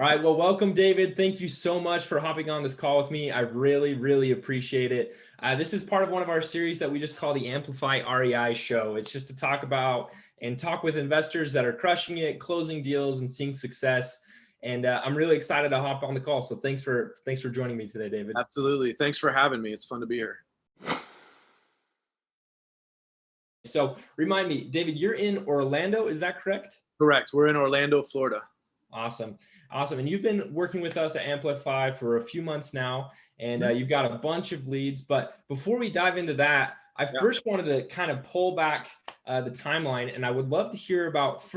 All right. Well, welcome, David. Thank you so much for hopping on this call with me. I really, really appreciate it. This is part of one of our series that we just call the Amplify REI show. It's just to talk about and talk with investors that are crushing it, closing deals, and seeing success. And I'm really excited to hop on the call. So thanks for joining me today, David. Absolutely. Thanks for having me. It's fun to be here. So remind me, David, you're in Orlando. Is that correct? Correct. We're in Orlando, Florida. Awesome. Awesome. And you've been working with us at Amplify for a few months now, and you've got a bunch of leads. But before we dive into that, I first wanted to kind of pull back the timeline, and I would love to hear about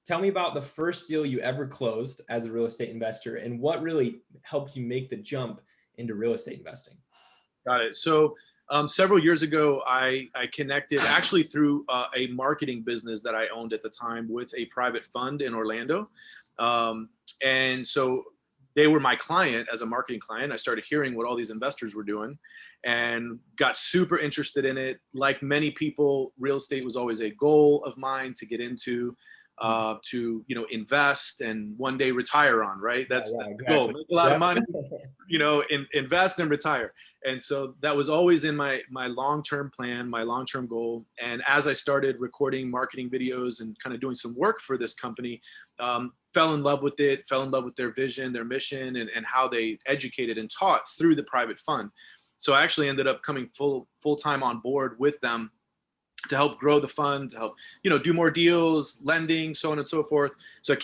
tell me about the first deal you ever closed as a real estate investor and what really helped you make the jump into real estate investing. Got it. So several years ago, I connected actually through a marketing business that I owned at the time with a private fund in Orlando. And so they were my client as a marketing client. I started hearing what all these investors were doing and got super interested in it. Like many people, real estate was always a goal of mine to get into, to, invest and one day retire on, right? That's the goal. Make a lot of money, invest and retire. And so that was always in my long-term plan, my long-term goal. And as I started recording marketing videos and kind of doing some work for this company, fell in love with it, fell in love with their vision, their mission, and how they educated and taught through the private fund. So I actually ended up coming full-time on board with them to help grow the fund, to help, do more deals, lending, so on and so forth. So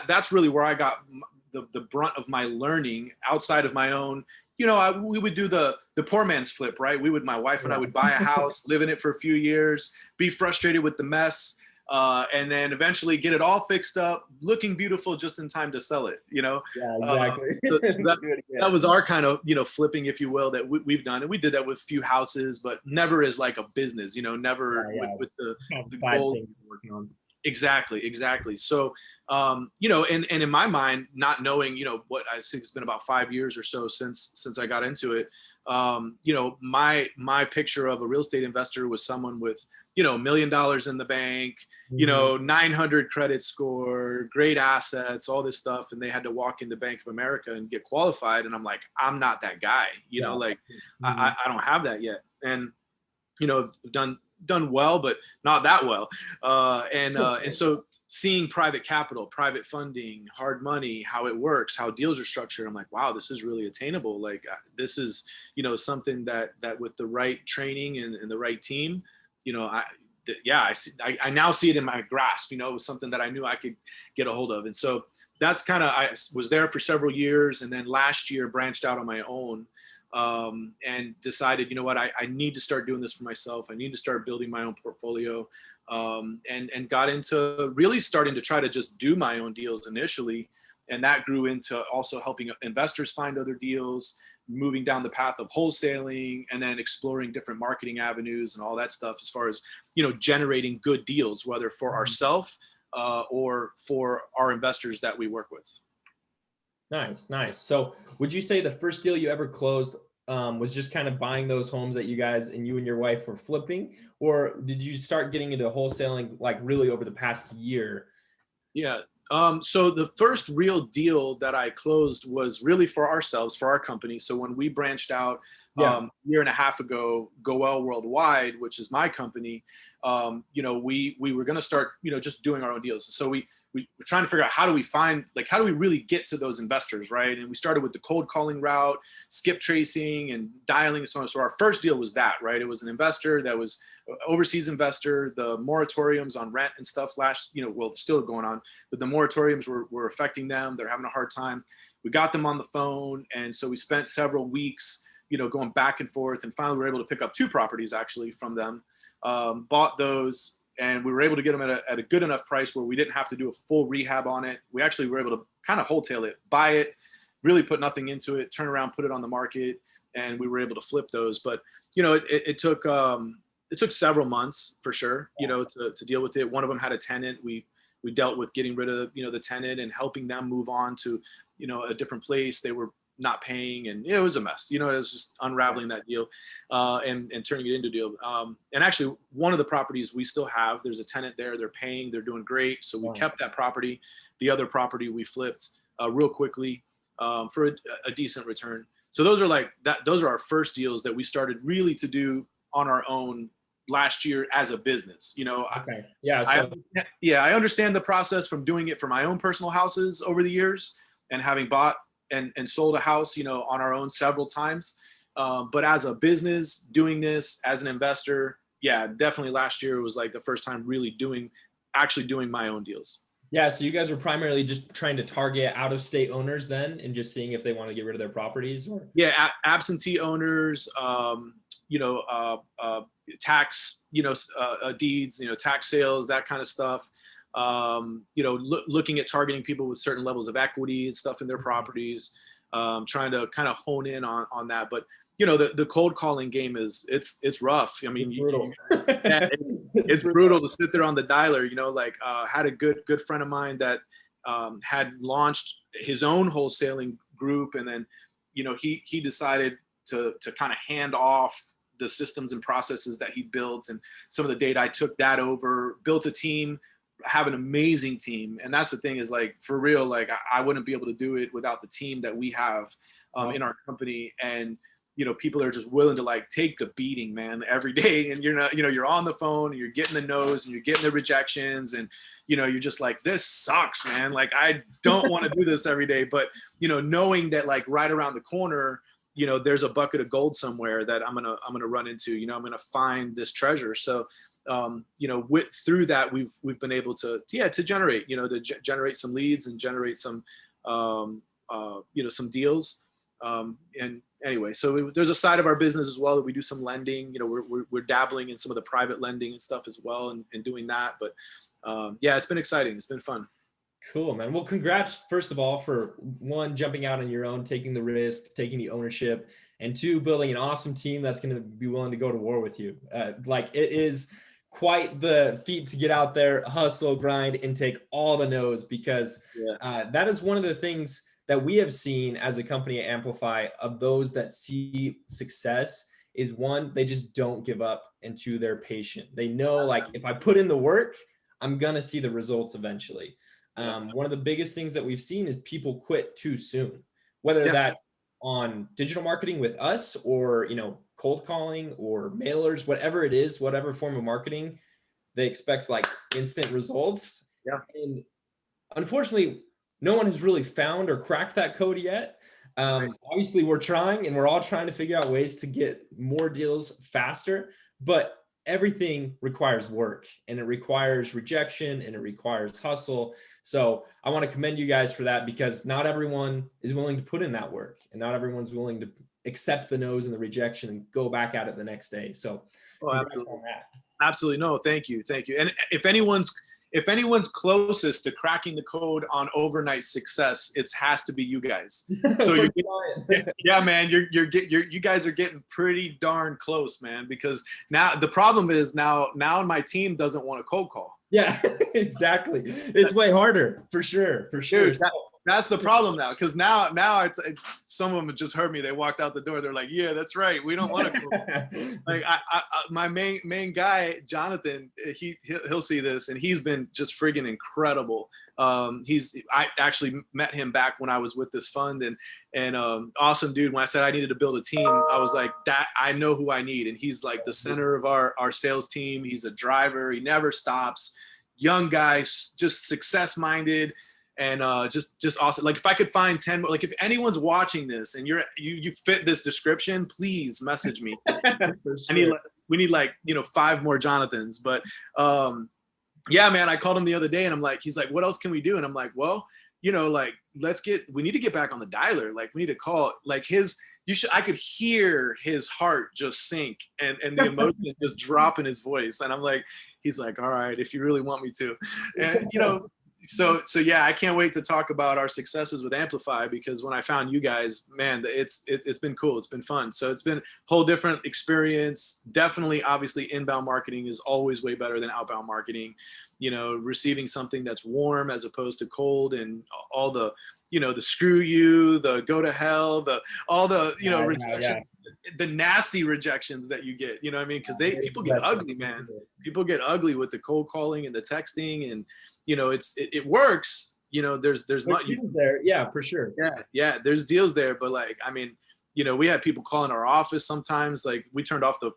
that's really where I got the brunt of my learning outside of my own. We would do the poor man's flip, right? My wife and I would buy a house, live in it for a few years, be frustrated with the mess, and then eventually get it all fixed up, looking beautiful just in time to sell it, Yeah, exactly. So that was our kind of, flipping, if you will, that we've done. And we did that with a few houses, but never as like a business, never with the goal. Working on. Exactly. So, and in my mind, not knowing, what I think it's been about 5 years or so since I got into it, my picture of a real estate investor was someone with, $1 million in the bank, 900 credit score, great assets, all this stuff. And they had to walk into Bank of America and get qualified. And I'm like, I'm not that guy, I don't have that yet. And, done well, but not that well. And so seeing private capital, private funding, hard money, how it works, how deals are structured, I'm like, wow, this is really attainable. Like this is, something that with the right training and the right team, I now see it in my grasp, it was something that I knew I could get a hold of. And so that's I was there for several years. And then last year branched out on my own, and decided, I need to start doing this for myself. I need to start building my own portfolio, and got into really starting to try to just do my own deals initially. And that grew into also helping investors find other deals, moving down the path of wholesaling, and then exploring different marketing avenues and all that stuff as far as, generating good deals, whether for ourselves or for our investors that we work with. Nice. So would you say the first deal you ever closed was just kind of buying those homes that you and your wife were flipping, or did you start getting into wholesaling like really over the past year? Yeah. So the first real deal that I closed was really for ourselves, for our company. So when we branched out a year and a half ago, Goel Worldwide, which is my company, we were going to start, just doing our own deals. So we were trying to figure out how do we really get to those investors, right? And we started with the cold calling route, skip tracing and dialing and so on. So our first deal was that, right? It was an investor that was overseas investor. The moratoriums on rent and stuff still going on, but the moratoriums were affecting them. They're having a hard time. We got them on the phone. And so we spent several weeks, going back and forth, and finally we were able to pick up 2 properties actually from them, bought those. And we were able to get them at a good enough price where we didn't have to do a full rehab on it. We actually were able to kind of wholesale it, buy it, really put nothing into it, turn around, put it on the market, and we were able to flip those. But, it took several months for sure, to deal with it. One of them had a tenant. We dealt with getting rid of, the tenant and helping them move on to, a different place. They were not paying, and it was a mess. It was just unraveling that deal, and turning it into a deal. And actually, one of the properties we still have, there's a tenant there. They're paying. They're doing great. So we kept that property. The other property we flipped real quickly for a decent return. So those are like that. Those are our first deals that we started really to do on our own last year as a business. You know, okay. Yeah. So I understand the process from doing it for my own personal houses over the years and having bought and sold a house, you know, on our own several times. But as a business doing this as an investor, yeah, definitely last year was like the first time really actually doing my own deals. yeah, so you guys were primarily just trying to target out-of-state owners then, and just seeing if they want to get rid of their properties, or Yeah, absentee owners, you know, tax, you know, deeds, you know, tax sales, that kind of stuff. You know, looking at targeting people with certain levels of equity and stuff in their properties, trying to kind of hone in on that. But you know, the cold calling game it's rough. I mean, it's brutal. it's brutal to sit there on the dialer. You know, like had a good friend of mine that had launched his own wholesaling group, and then you know he decided to kind of hand off the systems and processes that he built and some of the data. I took that over, built a team, have an amazing team. And that's the thing is like, for real, like I wouldn't be able to do it without the team that we have in our company. And, you know, people are just willing to like take the beating, man, every day. And you're not, you know, you're on the phone and you're getting the no's and you're getting the rejections. And, you know, you're just like, this sucks, man. Like, I don't want to do this every day. But, you know, knowing that like right around the corner, you know, there's a bucket of gold somewhere that I'm gonna run into. You know, I'm gonna find this treasure. So, you know, through that, we've been able to generate, you know, generate some leads and generate some, you know, some deals. And anyway, so there's a side of our business as well that we do some lending. You know, we're dabbling in some of the private lending and stuff as well, and doing that. But yeah, it's been exciting. It's been fun. Cool, man. Well, congrats, first of all, for one, jumping out on your own, taking the risk, taking the ownership, and two, building an awesome team that's going to be willing to go to war with you. Like, it is quite the feat to get out there, hustle, grind, and take all the no's, because that is one of the things that we have seen as a company at Amplify of those that see success is, one, they just don't give up, and two, they're patient. They know, like, if I put in the work, I'm going to see the results eventually. One of the biggest things that we've seen is people quit too soon, whether that's on digital marketing with us, or, you know, cold calling or mailers, whatever it is, whatever form of marketing, they expect like instant results. Yeah. And unfortunately, no one has really found or cracked that code yet. Obviously we're trying, and we're all trying to figure out ways to get more deals faster, but everything requires work, and it requires rejection, and it requires hustle. So I want to commend you guys for that, because not everyone is willing to put in that work, and not everyone's willing to accept the no's and the rejection and go back at it the next day. So absolutely. No, thank you. And if anyone's closest to cracking the code on overnight success, it has to be you guys. So yeah, man, you guys are getting pretty darn close, man, because now the problem is now my team doesn't want to cold call. Yeah, exactly. It's way harder, for sure. Dude, that's the problem now, because now some of them just heard me. They walked out the door. They're like, "Yeah, that's right. We don't want to." Like my main guy, Jonathan, he'll see this, and he's been just friggin' incredible. I actually met him back when I was with this fund, and awesome dude. When I said I needed to build a team, I was like, that I know who I need, and he's like the center of our sales team. He's a driver. He never stops. Young guy, just success minded. And just awesome. Like, if I could find 10 more, like if anyone's watching this and you fit this description, please message me. Sure. We need like, you know, 5 more Jonathans. But yeah, man, I called him the other day, and he's like, what else can we do? And I'm like, well, you know, like, we need to get back on the dialer. Like, we need to call, like, I could hear his heart just sink, and the emotion just drop in his voice. And I'm like, he's like, all right, if you really want me to. And, you know, so yeah, I can't wait to talk about our successes with Amplify, because when I found you guys, man, it's been cool. It's been fun. So it's been a whole different experience. Definitely, obviously, inbound marketing is always way better than outbound marketing. You know, receiving something that's warm as opposed to cold, and all the, you know, the screw you, the go to hell, all the, you know, rejections, the nasty rejections that you get, you know what I mean? Because people get ugly, man. People get ugly with the cold calling and the texting, and, you know, it works, you know, there's deals there. Yeah, for sure. Yeah, there's deals there, but like, I mean, you know, we had people calling our office sometimes. Like, we turned off the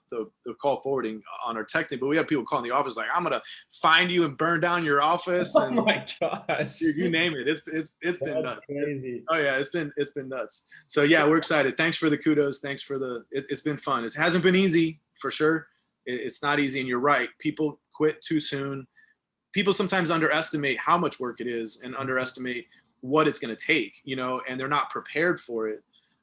call forwarding on our texting, but we had people calling the office like, I'm gonna find you and burn down your office. And oh my gosh, you name it. It's been nuts. Crazy. Oh yeah, it's been nuts. So yeah, we're excited. Thanks for the kudos. Thanks for it's been fun. It hasn't been easy for sure. It's not easy, and you're right. People quit too soon. People sometimes underestimate how much work it is and underestimate what it's going to take, you know, and they're not prepared for it.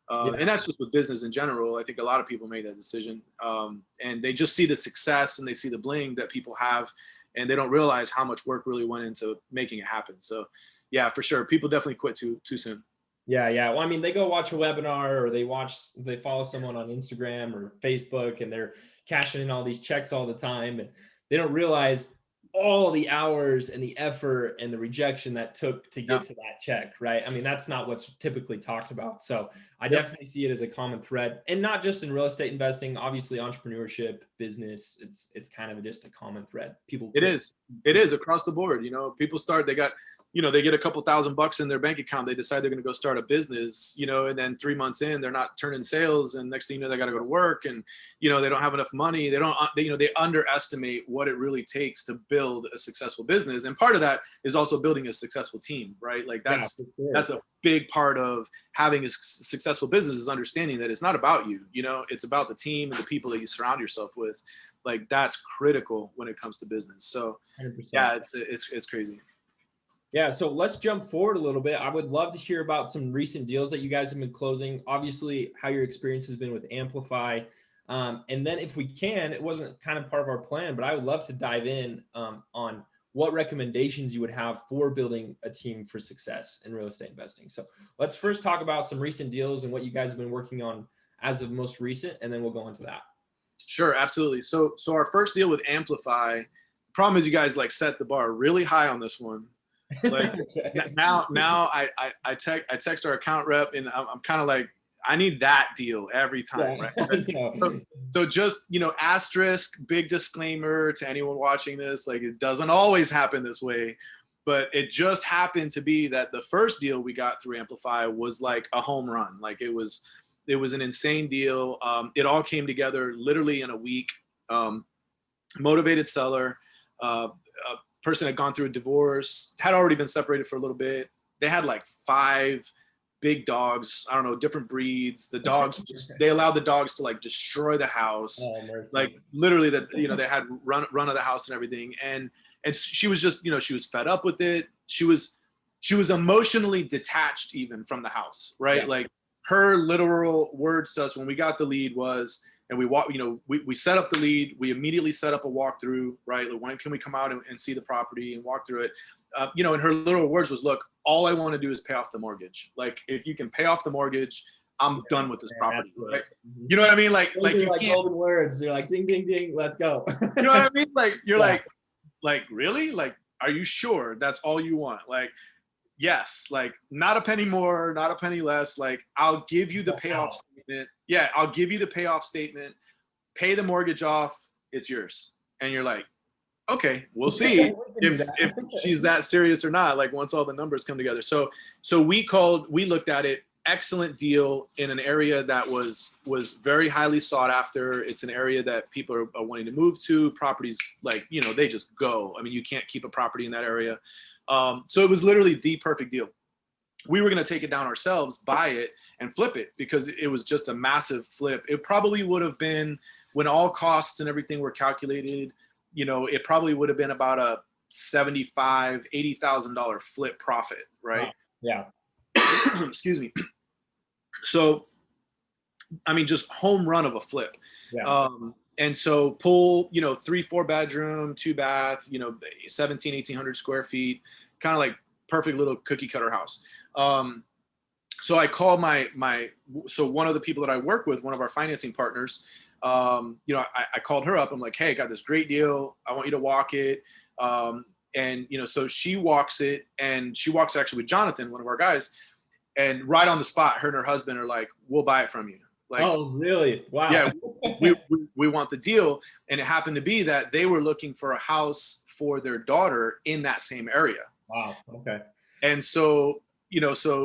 And that's just with business in general. I think a lot of people make that decision, and they just see the success and they see the bling that people have, and they don't realize how much work really went into making it happen. So yeah, for sure. People definitely quit too soon. Yeah. Well, I mean, they go watch a webinar, or they follow someone on Instagram or Facebook, and they're cashing in all these checks all the time, and they don't realize all the hours and the effort and the rejection that took to get to that check, right? I mean, that's not what's typically talked about. So I definitely see it as a common thread, and not just in real estate investing, obviously entrepreneurship, business, it's kind of just a common thread. It is across the board. You know, people they get a couple $1,000 in their bank account. They decide they're going to go start a business, you know, and then 3 months in, they're not turning sales. And next thing you know, they got to go to work, and, you know, they don't have enough money. They underestimate what it really takes to build a successful business. And part of that is also building a successful team, right? Like that's a big part of having a successful business, is understanding that it's not about you, you know, it's about the team and the people that you surround yourself with. Like, that's critical when it comes to business. So 100%. Yeah, it's crazy. Yeah, so let's jump forward a little bit. I would love to hear about some recent deals that you guys have been closing. Obviously, how your experience has been with Amplify. And then if we can, it wasn't kind of part of our plan, but I would love to dive in on what recommendations you would have for building a team for success in real estate investing. So let's first talk about some recent deals and what you guys have been working on as of most recent, and then we'll go into that. Sure, absolutely. So our first deal with Amplify, the problem is you guys like set the bar really high on this one. Like now I text our account rep, and I'm kind of like, I need that deal every time, right? So just, you know, asterisk, big disclaimer to anyone watching this, like, it doesn't always happen this way, but it just happened to be that the first deal we got through Amplify was like a home run. Like, it was an insane deal. It all came together literally in a week. Motivated seller, person had gone through a divorce, had already been separated for a little bit. They had like 5 big dogs, I don't know, different breeds. The dogs they allowed the dogs to like destroy the house. Like literally that, you know, they had run of the house and everything. And she was just, you know, she was fed up with it. She was emotionally detached even from the house, right? Yeah. Like, her literal words to us when we got the lead was, and we set up the lead. We immediately set up a walkthrough, right? Like, when can we come out and see the property and walk through it? You know, and her literal words was, look, all I want to do is pay off the mortgage. Like, if you can pay off the mortgage, I'm done with this property. Right? You know what I mean? Like you like can't, golden words. You're like, ding, ding, ding, let's go. You know what I mean? Like, you're like, really? Like, are you sure that's all you want? Like, yes, like, not a penny more, not a penny less. Like, I'll give you the payoff statement. Yeah, I'll give you the payoff statement. Pay the mortgage off. It's yours. And you're like, okay, we'll see if she's that serious or not. Like, once all the numbers come together. So we looked at it. Excellent deal in an area that was very highly sought after. It's an area that people are wanting to move to. Properties, like, you know, they just go. I mean, you can't keep a property in that area. So it was literally the perfect deal. We were going to take it down ourselves, buy it, and flip it, because it was just a massive flip. It probably would have been, when all costs and everything were calculated, you know, it probably would have been about a $75,000, $80,000 flip profit, right? Wow. Yeah. Excuse me. So, I mean, just home run of a flip. Yeah. And so pull, you know, 3-4 bedroom, 2 bath, you know, 1,700-1,800 square feet, kind of like perfect little cookie cutter house. So I called so one of the people that I work with, one of our financing partners, you know, I called her up. I'm like, hey, I got this great deal. I want you to walk it. And, you know, so she walks it, and she walks actually with Jonathan, one of our guys, and right on the spot, her and her husband are like, we'll buy it from you. Like, oh, really? Wow. Yeah, we want the deal. And it happened to be that they were looking for a house for their daughter in that same area. Wow. Okay. And so,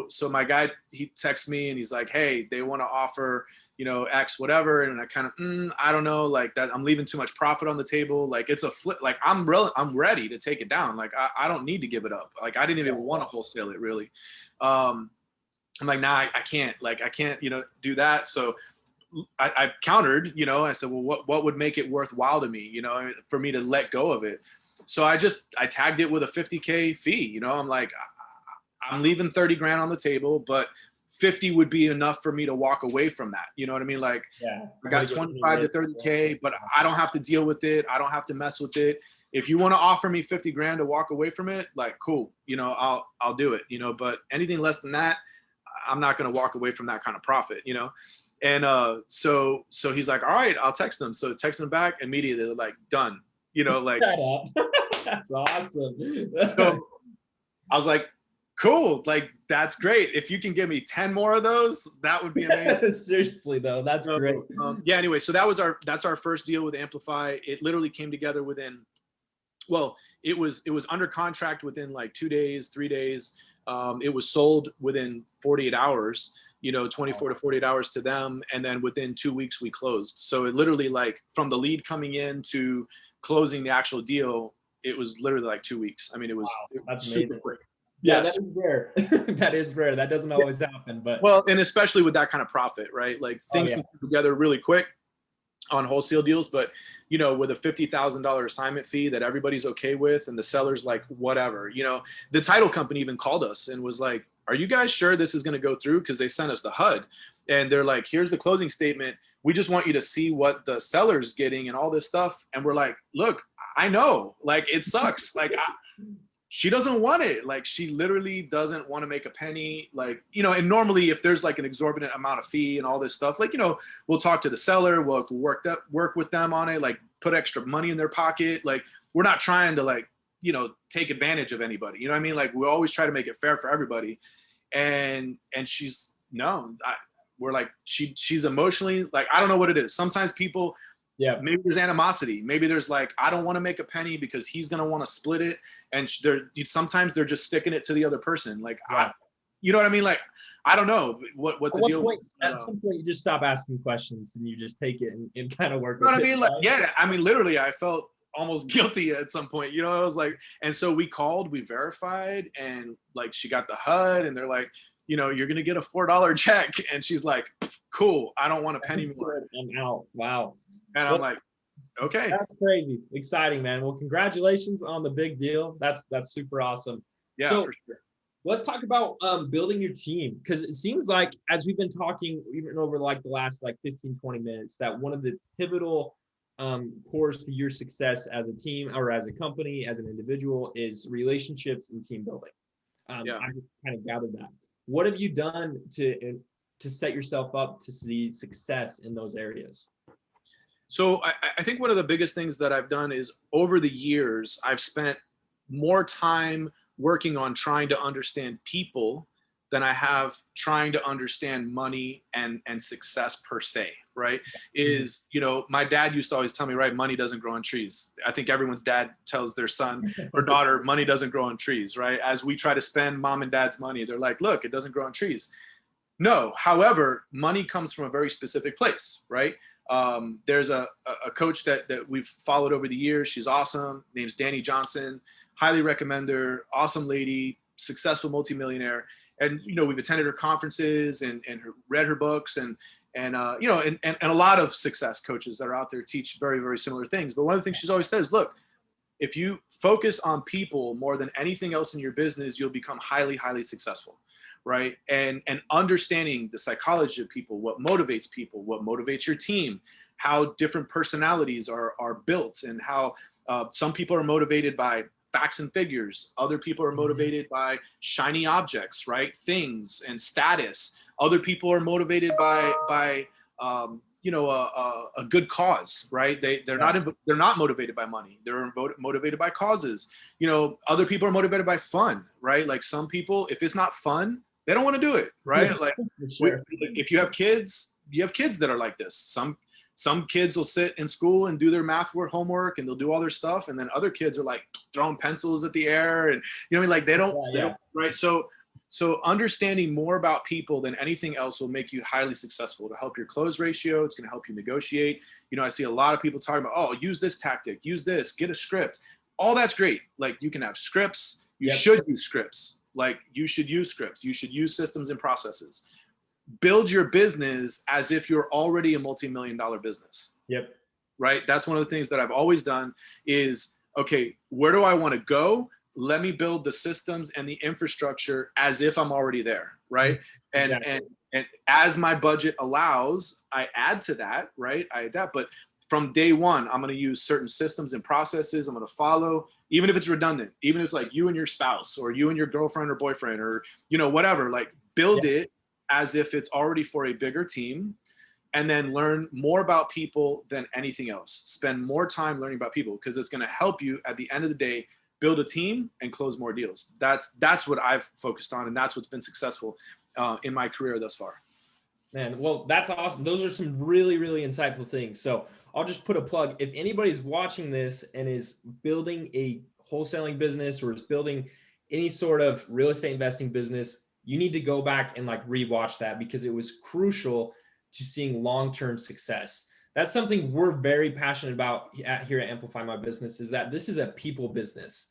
so my guy, he texts me and he's like, hey, they want to offer, X, whatever. And I kind of, I don't know, like that. I'm leaving too much profit on the table. Like it's a flip. Like I'm ready to take it down. Like I don't need to give it up. Like I didn't even want to wholesale it really. I'm like, nah, I can't, do that. So I countered, I said, well, what would make it worthwhile to me, for me to let go of it? So I tagged it with a 50K fee. I'm like, I'm leaving 30 grand on the table, but 50 would be enough for me to walk away from that. You know what I mean? Like I got 25 to 30K, but I don't have to deal with it. I don't have to mess with it. If you want to offer me 50 grand to walk away from it, like, cool, I'll do it, but anything less than that, I'm not going to walk away from that kind of profit, And so he's like, all right, I'll text him. So text him back immediately, like, done, like. Shut up. That's awesome. So I was like, cool, like that's great. If you can give me 10 more of those, that would be amazing. Seriously though, that's great. Yeah, anyway, so that's our first deal with Amplify. It literally came together within, well, it was under contract within like 2 days, 3 days. It was sold within 48 hours, 24 to 48 hours to them. And then within 2 weeks we closed. So it literally, like, from the lead coming in to closing the actual deal, it was literally like 2 weeks. I mean, it was, That's super amazing. quick. Yeah, Yes. that is rare. That is rare. That doesn't always happen, but well, and especially with that kind of profit, right? Like things can come together really quick on wholesale deals, but with a $50,000 assignment fee that everybody's okay with, and the seller's like, whatever, the title company even called us and was like, are you guys sure this is going to go through? Because they sent us the HUD and they're like, here's the closing statement. We just want you to see what the seller's getting and all this stuff. And we're like, look, I know, like, it sucks. Like, she doesn't want it. Like, she literally doesn't want to make a penny. Like, and normally if there's like an exorbitant amount of fee and all this stuff, like, we'll talk to the seller, we'll work with them on it, like put extra money in their pocket. Like, we're not trying to, like, take advantage of anybody. You know what I mean? Like, we always try to make it fair for everybody. And she's, no, we're like, she's emotionally, like, I don't know what it is. Sometimes people, maybe there's animosity. Maybe there's like, I don't want to make a penny because he's going to want to split it. And sometimes they're just sticking it to the other person. Like, you know what I mean? Like, I don't know what the deal was. At some point, you just stop asking questions and you just take it and kind of work with it. You know what I mean? Like, yeah, I mean, literally, I felt almost guilty at some point. I was like, and so we called, we verified, and like, she got the HUD, and they're like, you're going to get a $4 check. And she's like, cool, I don't want a penny more. I'm out. Wow. And I'm like, okay. That's crazy. Exciting, man. Well, congratulations on the big deal. That's super awesome. Yeah, so, for sure. Let's talk about building your team, because it seems like, as we've been talking even over like the last like 15, 20 minutes, that one of the pivotal cores to your success as a team or as a company, as an individual, is relationships and team building. I just kind of gathered that. What have you done to set yourself up to see success in those areas? So I think one of the biggest things that I've done is, over the years, I've spent more time working on trying to understand people than I have trying to understand money and success per se, right? Is, my dad used to always tell me, right, money doesn't grow on trees. I think everyone's dad tells their son or daughter, money doesn't grow on trees, right? As we try to spend mom and dad's money, they're like, look, it doesn't grow on trees. No, however, money comes from a very specific place, right? There's a coach that we've followed over the years. She's awesome. Name's Danny Johnson. Highly recommend her. Awesome lady, successful multimillionaire. And, we've attended her conferences and read her books and a lot of success coaches that are out there teach very, very similar things. But one of the things she's always says, look, if you focus on people more than anything else in your business, you'll become highly, highly successful. Right. And understanding the psychology of people, what motivates people, what motivates your team, how different personalities are built, and how some people are motivated by facts and figures. Other people are motivated by shiny objects, right? Things and status. Other people are motivated by a good cause, right? They're not motivated by money. They're motivated by causes. Other people are motivated by fun, right? Like, some people, if it's not fun, they don't want to do it, right? Like, if you have kids that are like this. some kids will sit in school and do their math work homework and they'll do all their stuff. And then other kids are like throwing pencils at the air and, you know, what I mean, like they don't, right. So understanding more about people than anything else will make you highly successful. To help your close ratio. It's going to help you negotiate. You know, I see a lot of people talking about, oh, use this tactic, use this, get a script. All that's great. Like you can have scripts. You should use scripts. Like you should use scripts. You should use systems and processes. Build your business as if you're already a multi-million-dollar business. Yep. Right. That's one of the things that I've always done is, okay, where do I want to go? Let me build the systems and the infrastructure as if I'm already there. Right. And as my budget allows, I add to that. Right. I adapt. But from day one, I'm going to use certain systems and processes I'm going to follow, even if it's redundant, even if it's like you and your spouse or you and your girlfriend or boyfriend or, you know, whatever, like build it as if it's already for a bigger team, and then learn more about people than anything else. Spend more time learning about people because it's going to help you at the end of the day, build a team and close more deals. That's what I've focused on. And that's what's been successful in my career thus far. Man, well, that's awesome. Those are some really, really insightful things. So I'll just put a plug. If anybody's watching this and is building a wholesaling business or is building any sort of real estate investing business, you need to go back and like rewatch that because it was crucial to seeing long-term success. That's something we're very passionate about here at Amplify My Business, is that this is a people business.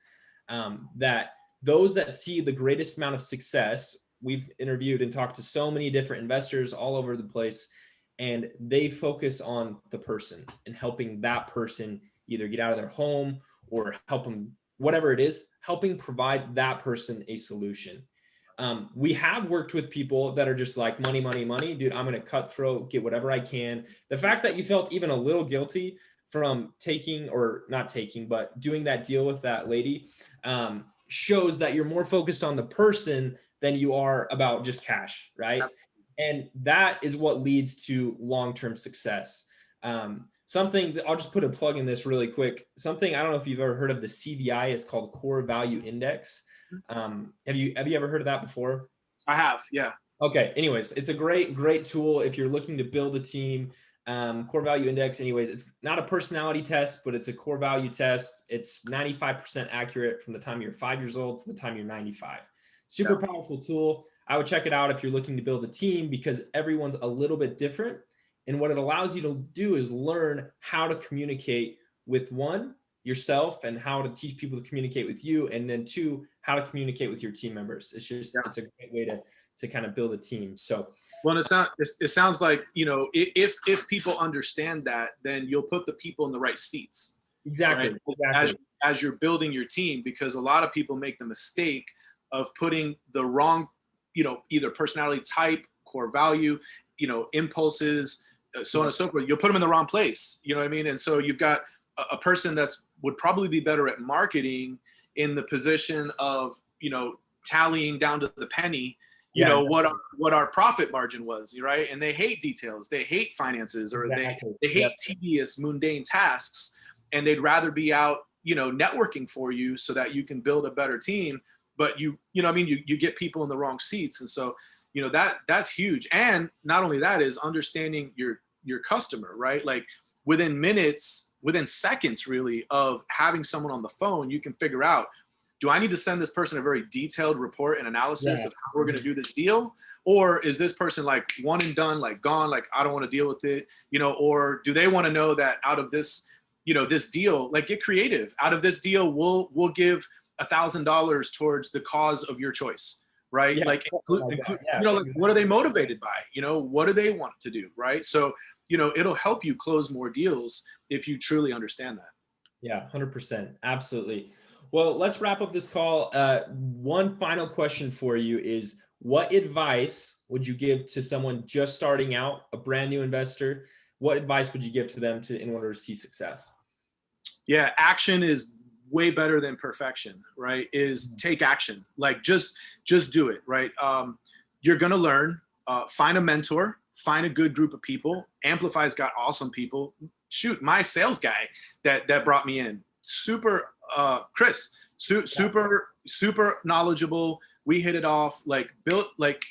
That those that see the greatest amount of success, we've interviewed and talked to so many different investors all over the place, and they focus on the person and helping that person either get out of their home or help them, whatever it is, helping provide that person a solution. We have worked with people that are just like money, money, money. Dude, I'm going to cutthroat, get whatever I can. The fact that you felt even a little guilty from taking or not taking, but doing that deal with that lady shows that you're more focused on the person than you are about just cash, right? And that is what leads to long-term success. Something, I'll just put a plug in this really quick. Something, I don't know if you've ever heard of the CVI, it's called Core Value Index. Have you ever heard of that before? I have, yeah. Okay. Anyways, it's a great tool if you're looking to build a team. Core Value Index. Anyways, it's not a personality test, but it's a core value test. It's 95% accurate from the time you're 5 years old to the time you're 95. Super powerful tool. I would check it out if you're looking to build a team because everyone's a little bit different. And what it allows you to do is learn how to communicate with yourself and how to teach people to communicate with you. And then two, how to communicate with your team members. It's just, it's a great way to kind of build a team. So, well, it sounds like, you know, if people understand that, then you'll put the people in the right seats. Exactly. Right? Exactly. As you're building your team, because a lot of people make the mistake of putting the wrong, you know, either personality type, core value, you know, impulses, so on and so forth. You'll put them in the wrong place. You know what I mean? And so you've got a person would probably be better at marketing in the position of, you know, tallying down to the penny, you know, what our profit margin was, right? And they hate details, they hate finances, or they hate tedious, mundane tasks, and they'd rather be out, you know, networking for you so that you can build a better team. But you know, I mean, you get people in the wrong seats, and so, you know, that's huge. And not only that is understanding your customer, right? Like within minutes, within seconds, really, of having someone on the phone, you can figure out, do I need to send this person a very detailed report and analysis of how we're going to do this deal? Or is this person like one and done, like gone, like I don't want to deal with it, you know? Or do they want to know that out of this, you know, this deal, like get creative. Out of this deal, we'll give $1,000 towards the cause of your choice, right? Like, you know, like what are they motivated by? You know, what do they want to do, right? So, you know, it'll help you close more deals if you truly understand that. Yeah, 100%. Absolutely. Well, let's wrap up this call. One final question for you is, what advice would you give to someone just starting out, a brand new investor? What advice would you give to them in order to see success? Yeah, action is way better than perfection, right? Is take action. Like just do it, right? You're going to learn, find a mentor, find a good group of people. Amplify's got awesome people. Shoot, my sales guy that brought me in, super, Chris, super knowledgeable, We hit it off. Like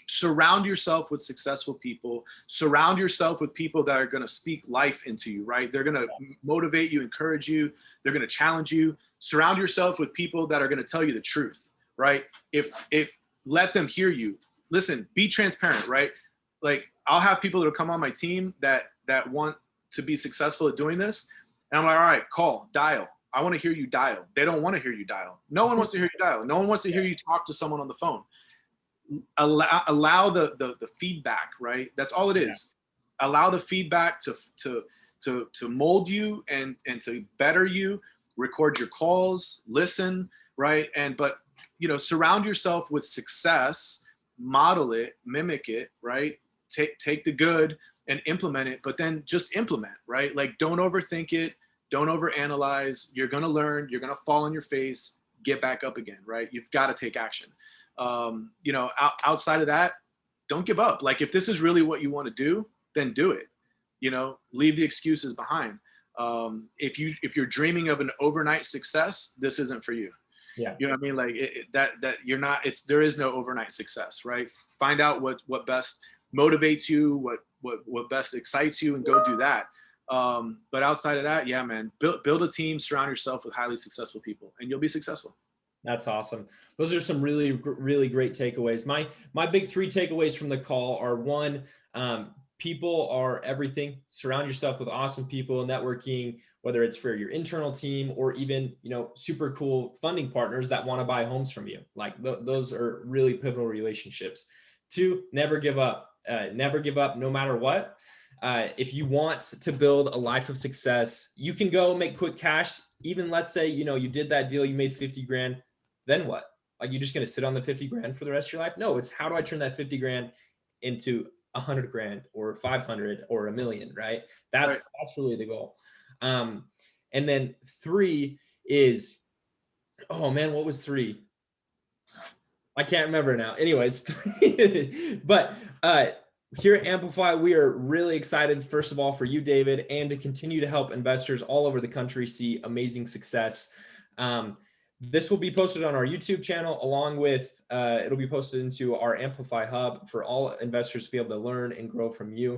surround yourself with successful people. Surround yourself with people that are going to speak life into you, right? They're going to motivate you, encourage you. They're going to challenge you. Surround yourself with people that are going to tell you the truth, right? If let them hear you. Listen, be transparent, right? Like, I'll have people that will come on my team that want to be successful at doing this. And I'm like, all right, call, dial. I want to hear you dial. They don't want to hear you dial. No one wants to hear you dial. No one wants to hear you talk to someone on the phone. Allow the feedback, right? That's all it is. Allow the feedback to mold you and to better you. Record your calls, listen, right? But surround yourself with success, model it, mimic it, right? Take the good and implement it, but then just implement, right? Like, don't overthink it. Don't overanalyze. You're going to learn. You're going to fall on your face, get back up again, right? You've got to take action. Outside of that, don't give up. Like, if this is really what you want to do, then do it. Leave the excuses behind. If you're dreaming of an overnight success, this isn't for you. Yeah. You know what I mean? Like that you're not, there is no overnight success, right? Find out what best motivates you, what best excites you, and go do that. But outside of that, yeah, man, build a team, surround yourself with highly successful people, and you'll be successful. That's awesome. Those are some really, really great takeaways. My big 3 takeaways from the call are: 1, people are everything. Surround yourself with awesome people, networking, whether it's for your internal team or even, super cool funding partners that want to buy homes from you. Like those are really pivotal relationships. 2, never give up. Never give up no matter what. If you want to build a life of success, you can go make quick cash. Even let's say, you did that deal, you made 50 grand. Then what? Like, you're just going to sit on the 50 grand for the rest of your life? No, it's how do I turn that 50 grand into 100 grand or 500 or $1 million, right? That's really the goal. And then 3 is, oh man, what was 3? I can't remember now. Anyways, but here at Amplify, we are really excited, first of all, for you, David, and to continue to help investors all over the country see amazing success. This will be posted on our YouTube channel, along with it'll be posted into our Amplify Hub for all investors to be able to learn and grow from you.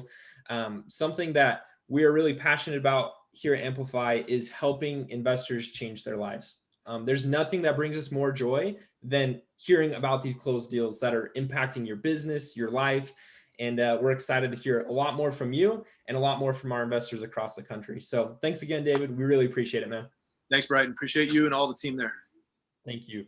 Something that we are really passionate about here at Amplify is helping investors change their lives. There's nothing that brings us more joy than hearing about these closed deals that are impacting your business, your life. And we're excited to hear a lot more from you and a lot more from our investors across the country. So thanks again, David. We really appreciate it, man. Thanks, Brian. Appreciate you and all the team there. Thank you.